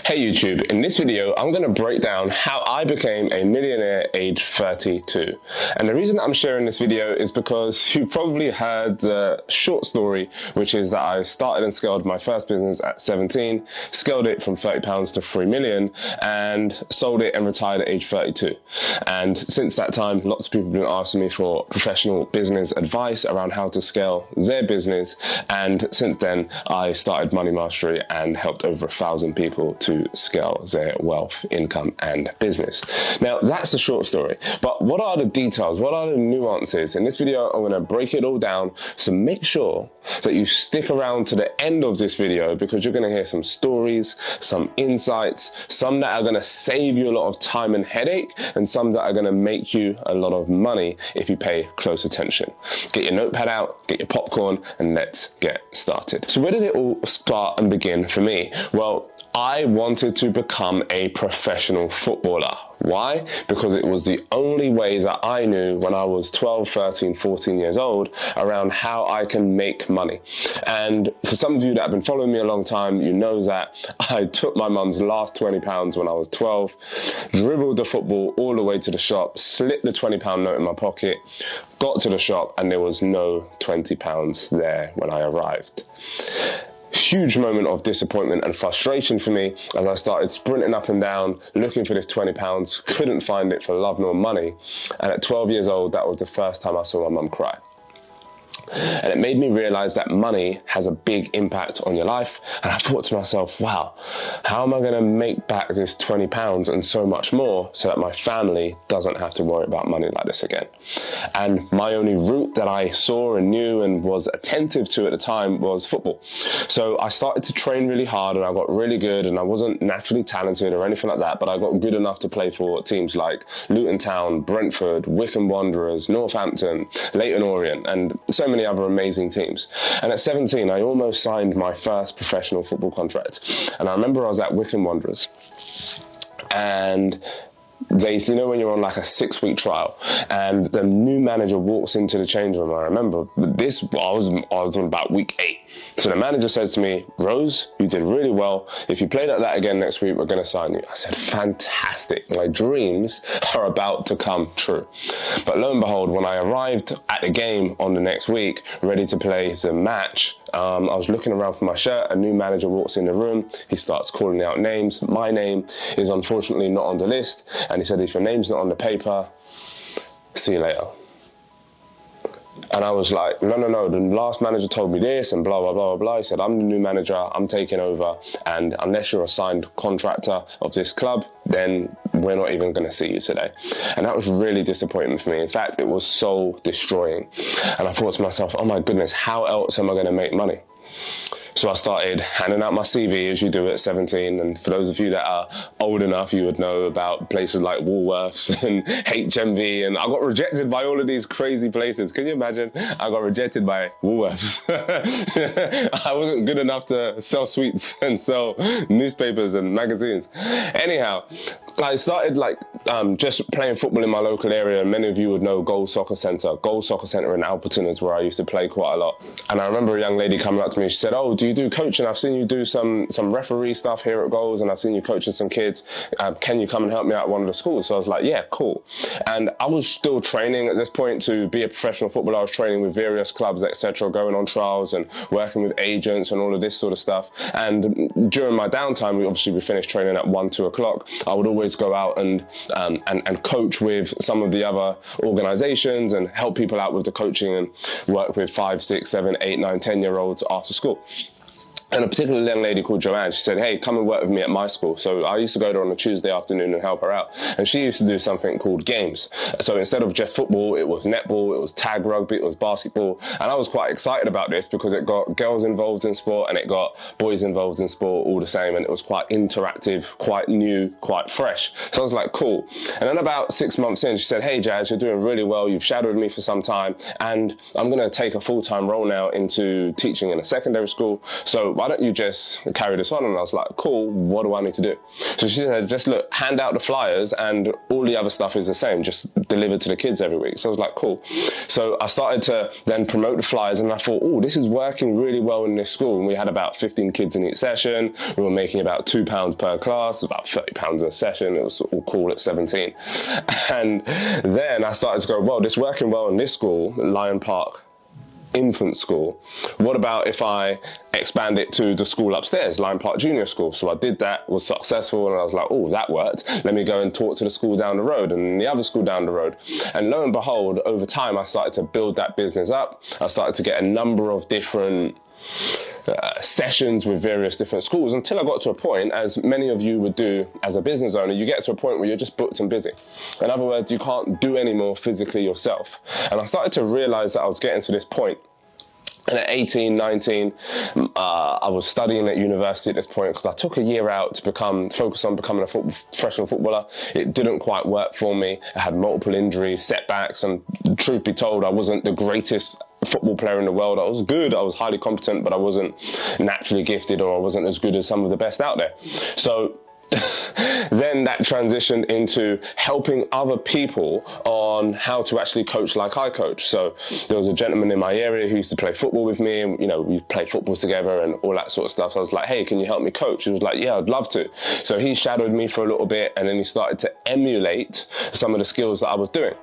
Hey YouTube, in this video I'm going to break down how I became a millionaire age 32. And the reason I'm sharing this video is because you probably heard the short story, which is that I started and scaled my first business at 17, scaled it from £30 to 3 million and sold it and retired at age 32. And since that time, lots of people have been asking me for professional business advice around how to scale their business. And since then I started Money Mastery and helped over 1,000 people to scale their wealth, income, and business. Now, that's the short story. But what are the details? What are the nuances? In this video, I'm going to break it all down. So make sure that you stick around to the end of this video because you're going to hear some stories, some insights, some that are going to save you a lot of time and headache, and some that are going to make you a lot of money if you pay close attention. Get your notepad out, get your popcorn, and let's get started. So where did it all start and begin for me? Well, I wanted to become a professional footballer. Why? Because it was the only way that I knew when I was 12, 13, 14 years old around how I can make money. And for some of you that have been following me a long time, you know that I took my mum's last £20 when I was 12, dribbled the football all the way to the shop, slipped the £20 note in my pocket, got to the shop, and there was no £20 there when I arrived. Huge moment of disappointment and frustration for me as I started sprinting up and down looking for this £20, couldn't find it for love nor money. And at 12 years old, that was the first time I saw my mum cry. And it made me realize that money has a big impact on your life. And I thought to myself, wow, how am I going to make back this £20 and so much more so that my family doesn't have to worry about money like this again? And my only route that I saw and knew and was attentive to at the time was football. So I started to train really hard and I got really good, and I wasn't naturally talented or anything like that, but I got good enough to play for teams like Luton Town, Brentford, Wycombe Wanderers, Northampton, Leyton Orient, and so many other amazing teams. And at 17, I almost signed my first professional football contract. And I remember I was at Wycombe Wanderers, and they, you know, when you're on like a 6-week trial and the new manager walks into the change room. I remember this, I was on about week 8. So the manager says to me, "Rose, you did really well. If you play like that again next week, we're going to sign you." I said, fantastic. My dreams are about to come true. But lo and behold, when I arrived at the game on the next week, ready to play the match, I was looking around for my shirt. A new manager walks in the room. He starts calling out names. My name is unfortunately not on the list. And he said, "If your name's not on the paper, see you later." And I was like, no, the last manager told me this and blah, blah, blah, blah. He said, "I'm the new manager, I'm taking over. And unless you're a signed contractor of this club, then we're not even going to see you today." And that was really disappointing for me. In fact, it was soul destroying. And I thought to myself, oh my goodness, how else am I going to make money? So I started handing out my CV as you do at 17. And for those of you that are old enough, you would know about places like Woolworths and HMV. And I got rejected by all of these crazy places. Can you imagine? I got rejected by Woolworths. I wasn't good enough to sell sweets and sell newspapers and magazines. Anyhow, I started just playing football in my local area. Many of you would know Gold Soccer Centre. Gold Soccer Centre in Alperton is where I used to play quite a lot. And I remember a young lady coming up to me. She said, "Oh, do you do coaching? I've seen you do some referee stuff here at Goals, and I've seen you coaching some kids. Can you come and help me out at one of the schools?" So I was like, yeah, cool. And I was still training at this point to be a professional footballer. I was training with various clubs, etc., going on trials and working with agents and all of this sort of stuff. And during my downtime, we finished training at 1, 2 o'clock. I would always go out and coach with some of the other organizations and help people out with the coaching and work with 5, 6, 7, 8, 9, 10-year-olds after school. And a particular young lady called Joanne, she said, "Hey, come and work with me at my school." So I used to go there on a Tuesday afternoon and help her out. And she used to do something called games. So instead of just football, it was netball, it was tag rugby, it was basketball. And I was quite excited about this because it got girls involved in sport and it got boys involved in sport all the same. And it was quite interactive, quite new, quite fresh. So I was like, cool. And then about 6 months in, she said, "Hey, Jazz, you're doing really well. You've shadowed me for some time. And I'm going to take a full-time role now into teaching in a secondary school. So why don't you just carry this on? And I was like, cool, what do I need to do? So she said, just look, hand out the flyers and all the other stuff is the same, just deliver to the kids every week. So I was like, cool. So I started to then promote the flyers, and I thought, oh, this is working really well in this school. And we had about 15 kids in each session. We were making about £2 per class, about £30 a session. It was all cool at 17. And then I started to go, well, this is working well in this school, Lion Park Infant School. What about if I expand it to the school upstairs, Lion Park Junior School? So I did that, was successful, and I was like, oh, that worked. Let me go and talk to the school down the road and the other school down the road. And lo and behold, over time, I started to build that business up. I started to get a number of different sessions with various different schools, until I got to a point, as many of you would do as a business owner, you get to a point where you're just booked and busy. In other words, you can't do any more physically yourself. And I started to realize that I was getting to this point. And at 18, 19, I was studying at university at this point, because I took a year out to focus on becoming a professional footballer. It didn't quite work for me. I had multiple injuries, setbacks, and truth be told, I wasn't the greatest football player in the world. I was good, I was highly competent, but I wasn't naturally gifted, or I wasn't as good as some of the best out there. So then that transitioned into helping other people on how to actually coach like I coach. So there was a gentleman in my area who used to play football with me, and we play football together and all that sort of stuff. So I was like, hey, can you help me coach? He was like, yeah, I'd love to. So he shadowed me for a little bit, and then he started to emulate some of the skills that I was doing.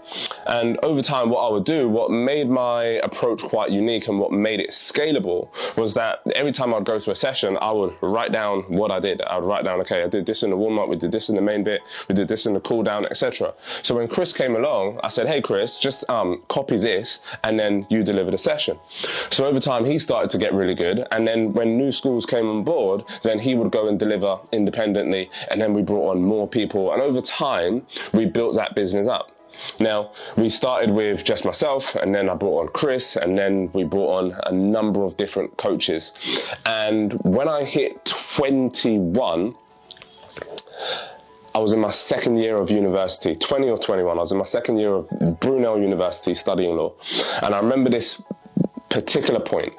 And over time, what I would do, what made my approach quite unique and what made it scalable, was that every time I'd go to a session, I would write down what I did. I would write down, okay, I did this in the warm-up, we did this in the main bit, we did this in the cool-down, etc. So when Chris came along, I said, hey Chris, just copy this and then you deliver the session. So over time he started to get really good, and then when new schools came on board, then he would go and deliver independently, and then we brought on more people, and over time we built that business up. Now, we started with just myself, and then I brought on Chris, and then we brought on a number of different coaches. And when I hit 21, I was in my second year of university, 20 or 21. I was in my second year of Brunel University studying law. And I remember this particular point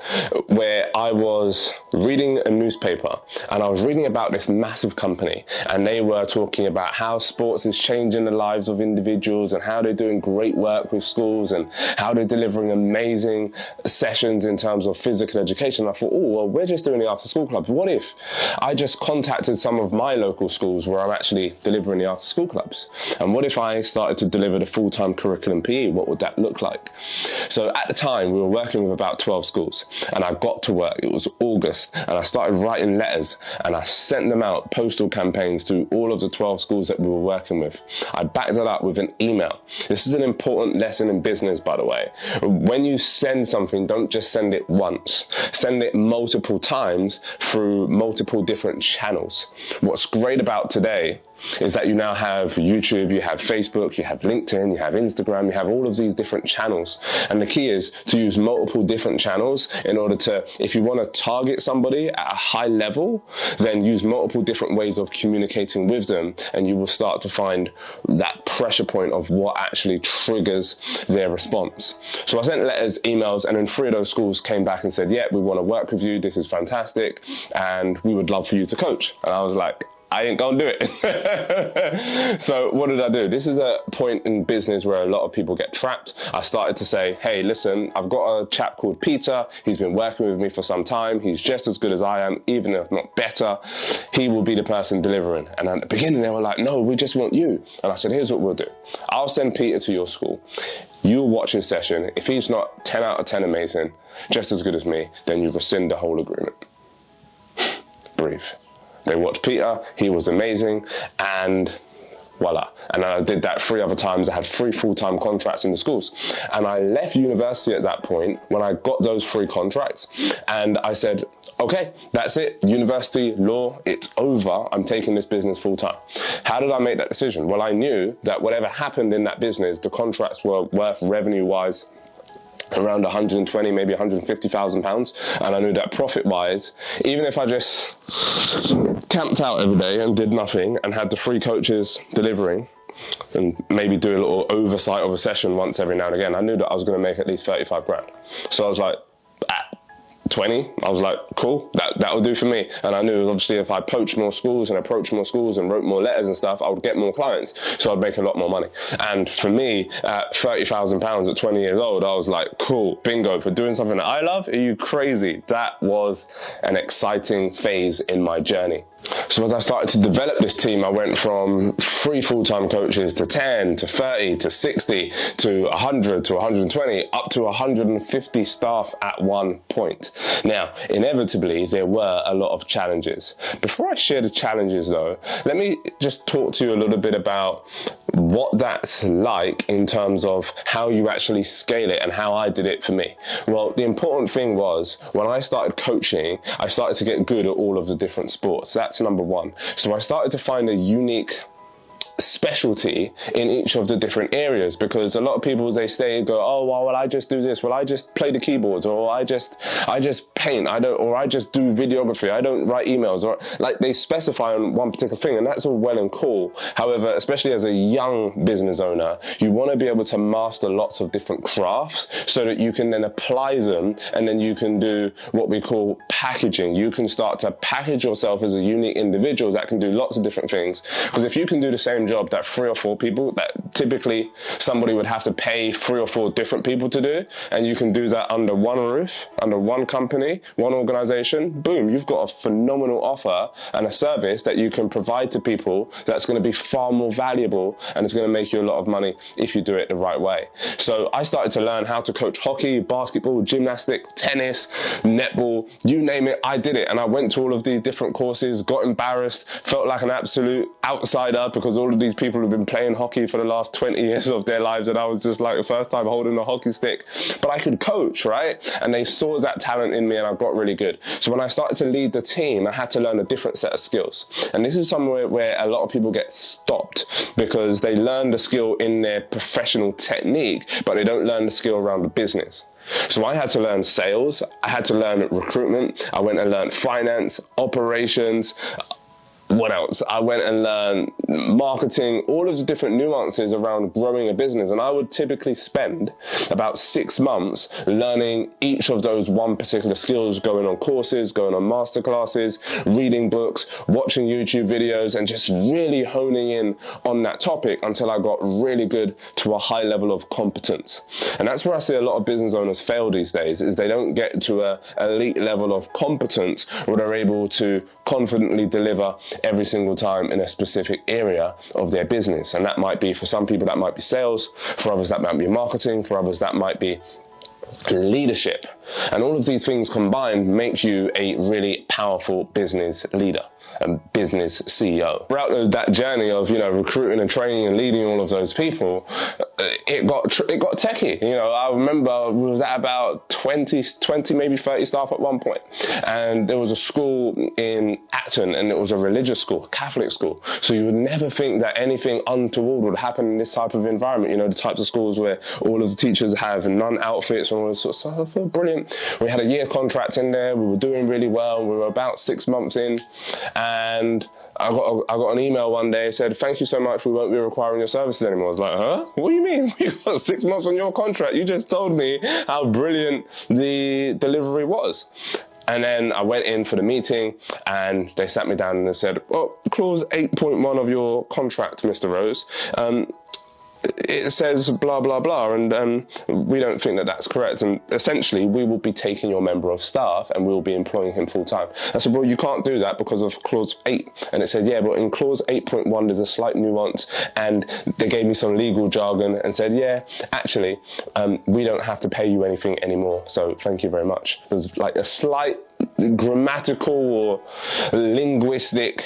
where I was reading a newspaper, and I was reading about this massive company, and they were talking about how sports is changing the lives of individuals, and how they're doing great work with schools, and how they're delivering amazing sessions in terms of physical education. I thought, oh, well, we're just doing the after school clubs. What if I just contacted some of my local schools where I'm actually delivering the after school clubs? And what if I started to deliver the full-time curriculum PE? What would that look like? So at the time, we were working with about 12 schools, and I got to work. It was August, and I started writing letters, and I sent them out, postal campaigns, to all of the 12 schools that we were working with. I backed that up with an email. This is an important lesson in business, by the way. When you send something, don't just send it once. Send it multiple times through multiple different channels. What's great about today is that you now have YouTube, you have Facebook, you have LinkedIn, you have Instagram, you have all of these different channels. And the key is to use multiple different channels in order to, if you want to target somebody at a high level, then use multiple different ways of communicating with them, and you will start to find that pressure point of what actually triggers their response. So I sent letters, emails, and then 3 of those schools came back and said, yeah, we want to work with you, this is fantastic, and we would love for you to coach. And I was like, I ain't gonna do it. So what did I do? This is a point in business where a lot of people get trapped. I started to say, hey, listen, I've got a chap called Peter. He's been working with me for some time. He's just as good as I am, even if not better. He will be the person delivering. And at the beginning, they were like, no, we just want you. And I said, here's what we'll do. I'll send Peter to your school. You'll watch his session. If he's not 10 out of 10 amazing, just as good as me, then you rescind the whole agreement. Breathe. They watched Peter, he was amazing, and voila. And I did that 3 other times. I had 3 full-time contracts in the schools. And I left university at that point when I got those 3 contracts, and I said, okay, that's it. University, law, it's over. I'm taking this business full-time. How did I make that decision? Well, I knew that whatever happened in that business, the contracts were worth revenue-wise around 120, maybe 150,000 pounds. And I knew that profit-wise, even if I just camped out every day and did nothing and had the 3 coaches delivering and maybe do a little oversight of a session once every now and again, I knew that I was going to make at least 35 grand. So I was like, 20. I was like, cool, that'll do for me. And I knew obviously if I poached more schools and approached more schools and wrote more letters and stuff, I would get more clients. So I'd make a lot more money. And for me, at £30,000 at 20 years old, I was like, cool, bingo, for doing something that I love? Are you crazy? That was an exciting phase in my journey. So as I started to develop this team, I went from 3 full-time coaches to 10, to 30, to 60, to 100, to 120, up to 150 staff at one point. Now, inevitably, there were a lot of challenges. Before I share the challenges though, let me just talk to you a little bit about what that's like in terms of how you actually scale it and how I did it for me. Well, the important thing was when I started coaching, I started to get good at all of the different sports. That's number one. So I started to find a unique specialty in each of the different areas, because a lot of people, they stay and go, oh well, I just do this, well I just play the keyboards, or I just paint, or I just do videography, I don't write emails, or like they specify on one particular thing, and that's all well and cool. However, especially as a young business owner, you want to be able to master lots of different crafts so that you can then apply them, and then you can do what we call packaging. You can start to package yourself as a unique individual that can do lots of different things. Because if you can do the same job that 3 or 4 people, that typically somebody would have to pay 3 or 4 different people to do, and you can do that under one roof, under one company, one organization, boom, you've got a phenomenal offer and a service that you can provide to people that's going to be far more valuable, and it's going to make you a lot of money if you do it the right way. So I started to learn how to coach hockey, basketball, gymnastics, tennis, netball, you name it, I did it. And I went to all of these different courses, got embarrassed, felt like an absolute outsider, because all of these people have been playing hockey for the last 20 years of their lives, and I was just like the first time holding a hockey stick, but I could coach, right? And they saw that talent in me, and I got really good. So when I started to lead the team, I had to learn a different set of skills. And this is somewhere where a lot of people get stopped, because they learn the skill in their professional technique, but they don't learn the skill around the business. So I had to learn sales, I had to learn recruitment, I went and learned finance, operations. What else? I went and learned marketing, all of the different nuances around growing a business. And I would typically spend about 6 months learning each of those one particular skills, going on courses, going on masterclasses, reading books, watching YouTube videos, and just really honing in on that topic until I got really good to a high level of competence. And that's where I see a lot of business owners fail these days, is they don't get to an elite level of competence where they're able to confidently deliver every single time in a specific area of their business. And that might be, for some people, that might be sales, for others that might be marketing, for others that might be leadership. And all of these things combined make you a really powerful business leader, a business CEO. Throughout that journey of, recruiting and training and leading all of those people, it got techie. I remember we was at about 20, maybe 30 staff at one point. And there was a school in Acton, and it was a religious school, a Catholic school. So you would never think that anything untoward would happen in this type of environment. The types of schools where all of the teachers have nun outfits and all this sort of stuff. I felt brilliant. We had a year contract in there. We were doing really well. We were about 6 months in, and I got an email one day that said, "Thank you so much, we won't be requiring your services anymore." I was like, huh? What do you mean? You got 6 months on your contract? You just told me how brilliant the delivery was. And then I went in for the meeting, and they sat me down and they said, "Well, clause 8.1 of your contract, Mr. Rose, it says blah, blah, blah, and we don't think that that's correct. And essentially, we will be taking your member of staff and we'll be employing him full time." I said, "Well, you can't do that because of clause 8. And it said, "Yeah, but in clause 8.1, there's a slight nuance." And they gave me some legal jargon and said, "Yeah, actually, we don't have to pay you anything anymore. So thank you very much." It was like a slight grammatical or linguistic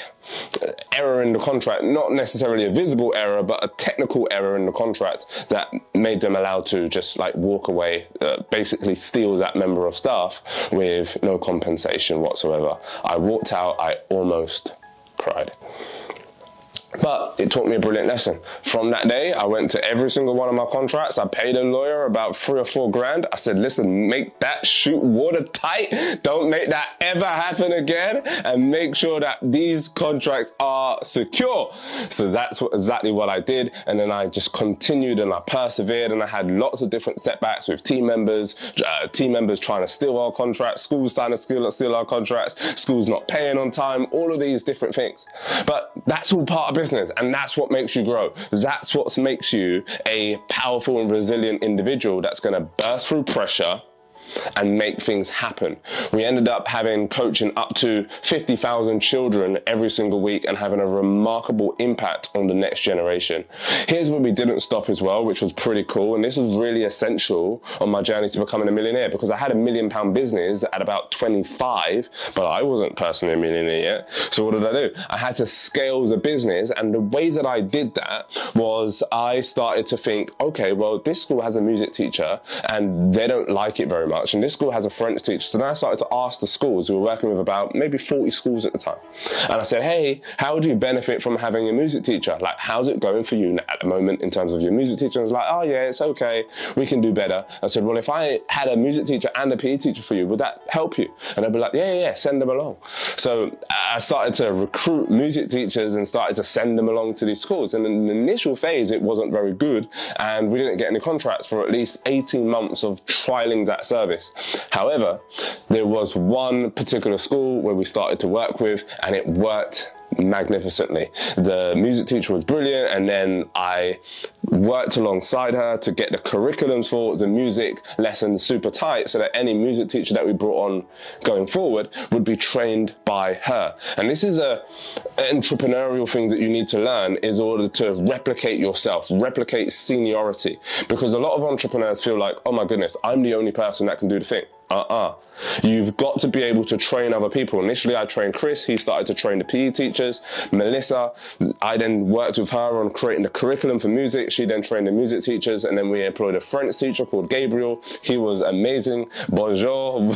error in the contract, not necessarily a visible error, but a technical error in the contract that made them allowed to just like walk away, basically steal that member of staff with no compensation whatsoever. I walked out, I almost cried. But it taught me a brilliant lesson. From that day, I went to every single one of my contracts. I paid a lawyer about 3 or 4 grand. I said, listen, make that chute watertight. Don't make that ever happen again. And make sure that these contracts are secure. So that's exactly what I did. And then I just continued and I persevered, and I had lots of different setbacks with team members trying to steal our contracts, schools trying to steal our contracts, schools not paying on time, all of these different things. But that's all part of business, and that's what makes you grow. That's what makes you a powerful and resilient individual that's going to burst through pressure and make things happen. We ended up coaching up to 50,000 children every single week and having a remarkable impact on the next generation. Here's where we didn't stop as well, which was pretty cool. And this was really essential on my journey to becoming a millionaire, because I had a £1 million business at about 25, but I wasn't personally a millionaire yet. So what did I do? I had to scale the business. And the ways that I did that was I started to think, okay, well, this school has a music teacher and they don't like it very much. And this school has a French teacher. So then I started to ask the schools. We were working with about maybe 40 schools at the time. And I said, hey, how would you benefit from having a music teacher? Like, how's it going for you at the moment in terms of your music teacher? And I was like, oh yeah, it's okay. We can do better. I said, well, if I had a music teacher and a PE teacher for you, would that help you? And they'd be like, yeah, send them along. So I started to recruit music teachers and started to send them along to these schools. And in the initial phase, it wasn't very good. And we didn't get any contracts for at least 18 months of trialing that service. However, there was one particular school where we started to work with, and it worked magnificently. The music teacher was brilliant, and then I worked alongside her to get the curriculums for the music lessons super tight, so that any music teacher that we brought on going forward would be trained by her. And this is an entrepreneurial thing that you need to learn in order to replicate yourself, replicate seniority, because a lot of entrepreneurs feel like, oh my goodness, I'm the only person that can do the thing. You've got to be able to train other people. Initially, I trained Chris. He started to train the PE teachers. Melissa, I then worked with her on creating the curriculum for music. She then trained the music teachers, and then we employed a French teacher called Gabriel. He was amazing. Bonjour,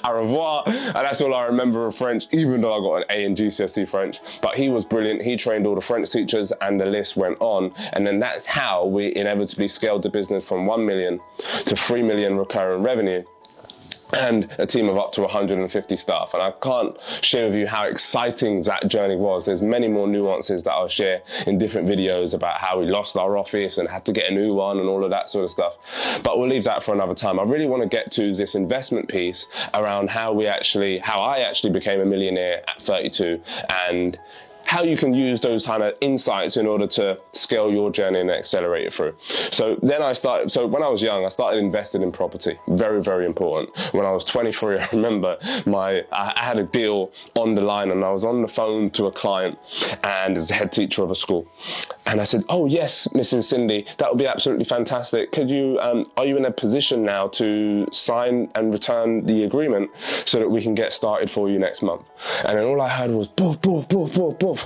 au revoir. And that's all I remember of French, even though I got an A in GCSE French. But he was brilliant. He trained all the French teachers, and the list went on. And then that's how we inevitably scaled the business from 1 million to 3 million recurring revenue, and a team of up to 150 staff. And I can't share with you how exciting that journey was. There's many more nuances that I'll share in different videos about how we lost our office and had to get a new one and all of that sort of stuff. But we'll leave that for another time. I really want to get to this investment piece around how I actually became a millionaire at 32, and how you can use those kind of insights in order to scale your journey and accelerate it through. So then when I was young, I started investing in property. Very, very important. When I was 23, I remember I had a deal on the line, and I was on the phone to a client, and it's the head teacher of a school. And I said, oh yes, Mrs. Cindy, that would be absolutely fantastic. Could you, are you in a position now to sign and return the agreement so that we can get started for you next month? And then all I heard was boof, boof, boof, boof, boof.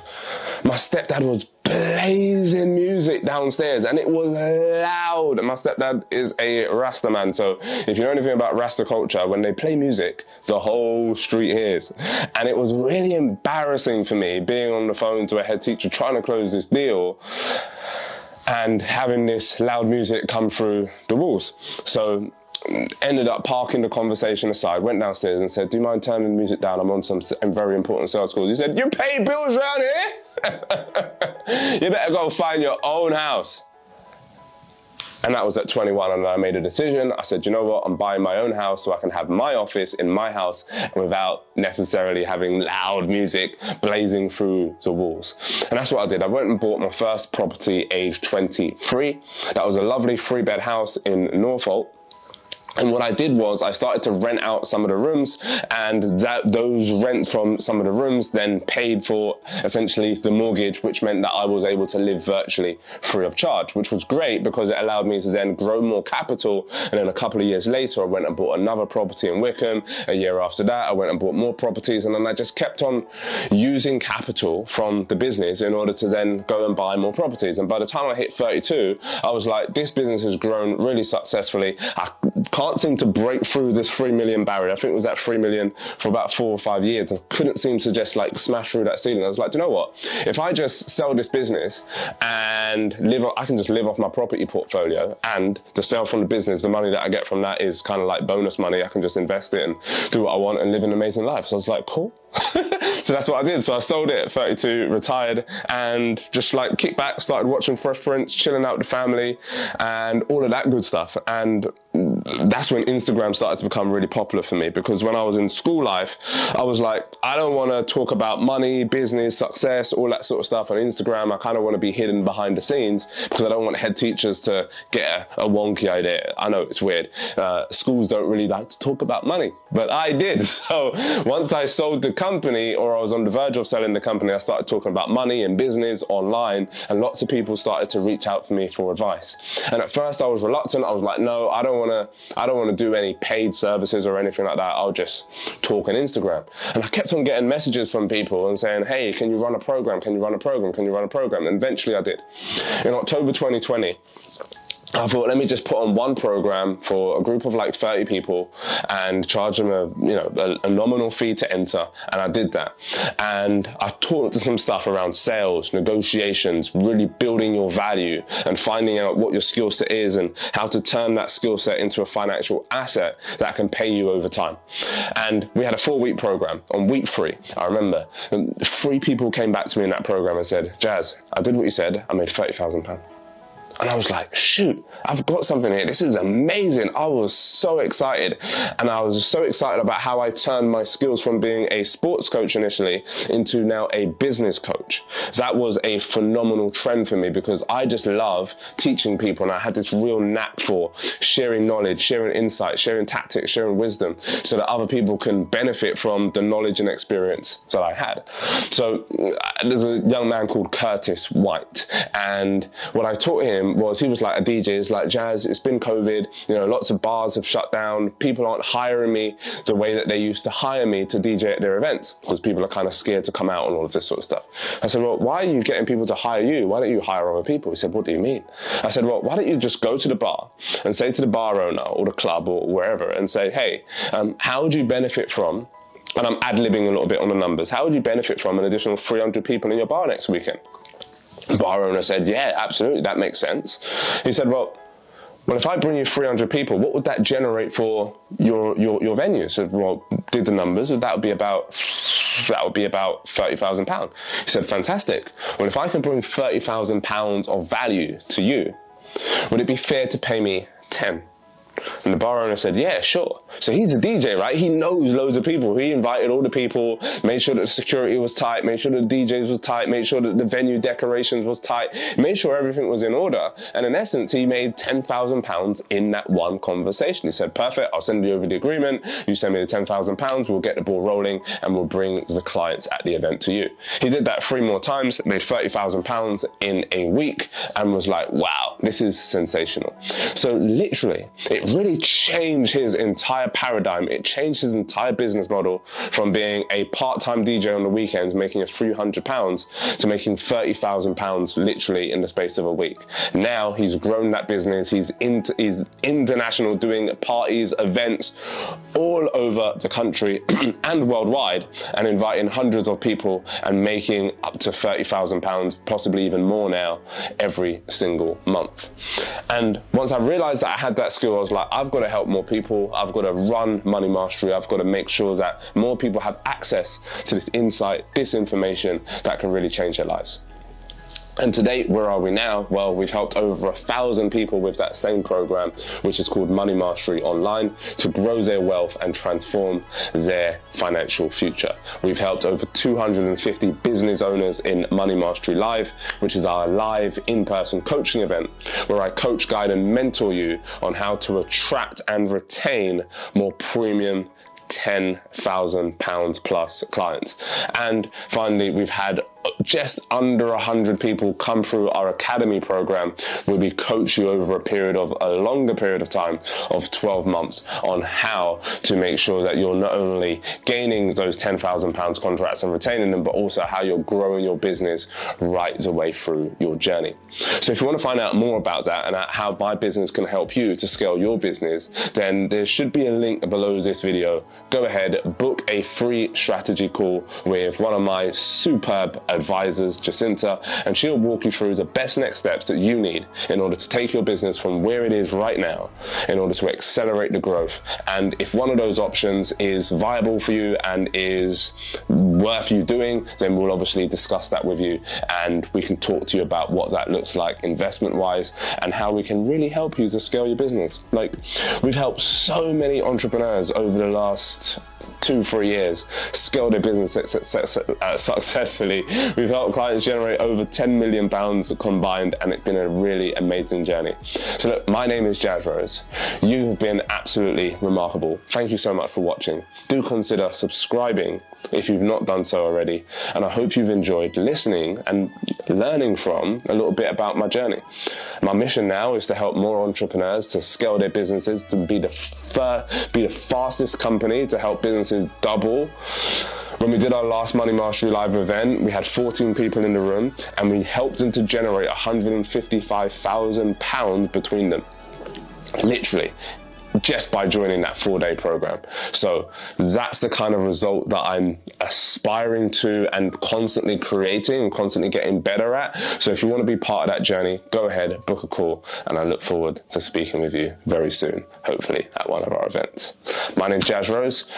My stepdad was blazing music downstairs, and it was loud. And my stepdad is a Rasta man, so if you know anything about Rasta culture, when they play music, the whole street hears. And it was really embarrassing for me being on the phone to a head teacher trying to close this deal and having this loud music come through the walls. So ended up parking the conversation aside, went downstairs and said, do you mind turning the music down? I'm on some very important sales calls. He said, you pay bills around here? You better go find your own house. And that was at 21, and I made a decision. I said, you know what, I'm buying my own house so I can have my office in my house without necessarily having loud music blazing through the walls. And that's what I did. I went and bought my first property aged 23. That was a lovely 3-bed house in Norfolk. And what I did was I started to rent out some of the rooms, and those rents from some of the rooms then paid for essentially the mortgage, which meant that I was able to live virtually free of charge, which was great because it allowed me to then grow more capital. And then a couple of years later, I went and bought another property in Wickham. A year after that, I went and bought more properties, and then I just kept on using capital from the business in order to then go and buy more properties. And by the time I hit 32, I was like, this business has grown really successfully. can't seem to break through this 3 million barrier. I think it was at 3 million for about 4 or 5 years, and couldn't seem to just like smash through that ceiling. I was like, do you know what? If I just sell this business and I can just live off my property portfolio, and the sale from the business, the money that I get from that is kind of like bonus money. I can just invest it and do what I want and live an amazing life. So I was like, cool. So that's what I did. So I sold it at 32, retired, and just like kicked back, started watching Fresh Prince, chilling out with the family and all of that good stuff. And that's when Instagram started to become really popular for me, because when I was in school life, I was like, I don't want to talk about money, business, success, all that sort of stuff on Instagram. I kind of want to be hidden behind the scenes because I don't want head teachers to get a wonky idea. I know it's weird. Schools don't really like to talk about money, but I did. So once I sold the company, or I was on the verge of selling the company, I started talking about money and business online, and lots of people started to reach out for me for advice. And at first I was reluctant. I was like, no, I don't want to do any paid services or anything like that. I'll just talk on Instagram. And I kept on getting messages from people and saying, hey, can you run a program? Can you run a program? Can you run a program? And eventually I did. In October 2020, I thought, let me just put on one program for a group of like 30 people and charge them a nominal fee to enter. And I did that. And I taught them some stuff around sales, negotiations, really building your value and finding out what your skill set is and how to turn that skill set into a financial asset that can pay you over time. And we had a 4-week program. On week 3, I remember 3 people came back to me in that program and said, Jazz, I did what you said. I made £30,000. And I was like, shoot, I've got something here. This is amazing. I was so excited. And I was so excited about how I turned my skills from being a sports coach initially into now a business coach. That was a phenomenal trend for me, because I just love teaching people. And I had this real knack for sharing knowledge, sharing insight, sharing tactics, sharing wisdom, so that other people can benefit from the knowledge and experience that I had. So there's a young man called Curtis White. And what I taught him was, he was like a DJ. It's like, Jazz, it's been COVID, lots of bars have shut down. People aren't hiring me the way that they used to hire me to DJ at their events, because people are kind of scared to come out and all of this sort of stuff. I said, well, why are you getting people to hire you? Why don't you hire other people? He said, what do you mean? I said, well, why don't you just go to the bar and say to the bar owner or the club or wherever and say, hey, how would you benefit from, and I'm ad-libbing a little bit on the numbers, how would you benefit from an additional 300 people in your bar next weekend? The bar owner said, yeah, absolutely, that makes sense. He said, well, if I bring you 300 people, what would that generate for your venue? So, well, did the numbers, that would be about £30,000. He said, fantastic. Well, if I can bring £30,000 of value to you, would it be fair to pay me 10? And the bar owner said, yeah, sure. So he's a DJ, right? He knows loads of people. He invited all the people, made sure that the security was tight, made sure that the DJs was tight, made sure that the venue decorations was tight, made sure everything was in order. And in essence, he made £10,000 in that one conversation. He said, perfect, I'll send you over the agreement. You send me the £10,000, we'll get the ball rolling, and we'll bring the clients at the event to you. He did that 3 more times, made £30,000 in a week, and was like, wow, this is sensational. So literally, it really changed his entire paradigm. It changed his entire business model from being a part-time DJ on the weekends making a few £100s to making £30,000 literally in the space of a week. Now he's grown that business. He's international, doing parties, events all over the country and worldwide, and inviting hundreds of people and making up to £30,000, possibly even more now, every single month. And once I realized that I had that skill, I was like, I've got to help more people. I've got to run Money Mastery. I've got to make sure that more people have access to this insight, this information that can really change their lives. And to date, where are we now? Well, we've helped over 1,000 people with that same program, which is called Money Mastery Online, to grow their wealth and transform their financial future. We've helped over 250 business owners in Money Mastery Live, which is our live in-person coaching event, where I coach, guide, and mentor you on how to attract and retain more premium £10,000 plus clients. And finally, we've had just under 100 people come through our academy program, where we coach you over a longer period of time of 12 months on how to make sure that you're not only gaining those £10,000 contracts and retaining them, but also how you're growing your business right the way through your journey. So if you want to find out more about that and how my business can help you to scale your business, then there should be a link below this video. Go ahead, book a free strategy call with one of my superb advisors, Jacinta, and she'll walk you through the best next steps that you need in order to take your business from where it is right now in order to accelerate the growth. And if one of those options is viable for you and is worth you doing, then we'll obviously discuss that with you, and we can talk to you about what that looks like investment wise and how we can really help you to scale your business. Like, we've helped so many entrepreneurs over the last 2-3 years scale their business successfully. We've helped clients generate over £10 million combined, and it's been a really amazing journey. So look, my name is Jazz Rose. You have been absolutely remarkable. Thank you so much for watching. Do consider subscribing if you've not done so already, and I hope you've enjoyed listening and learning from a little bit about my journey. My mission now is to help more entrepreneurs to scale their businesses, to be the fastest company to help businesses double. When we did our last Money Mastery Live event, we had 14 people in the room, and we helped them to generate £155,000 between them, literally, just by joining that 4-day program. So that's the kind of result that I'm aspiring to and constantly creating and constantly getting better at. So if you want to be part of that journey, go ahead, book a call, and I look forward to speaking with you very soon, hopefully at one of our events. My name's Jazz Rose.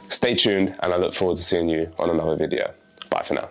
Stay tuned, and I look forward to seeing you on another video. Bye for now.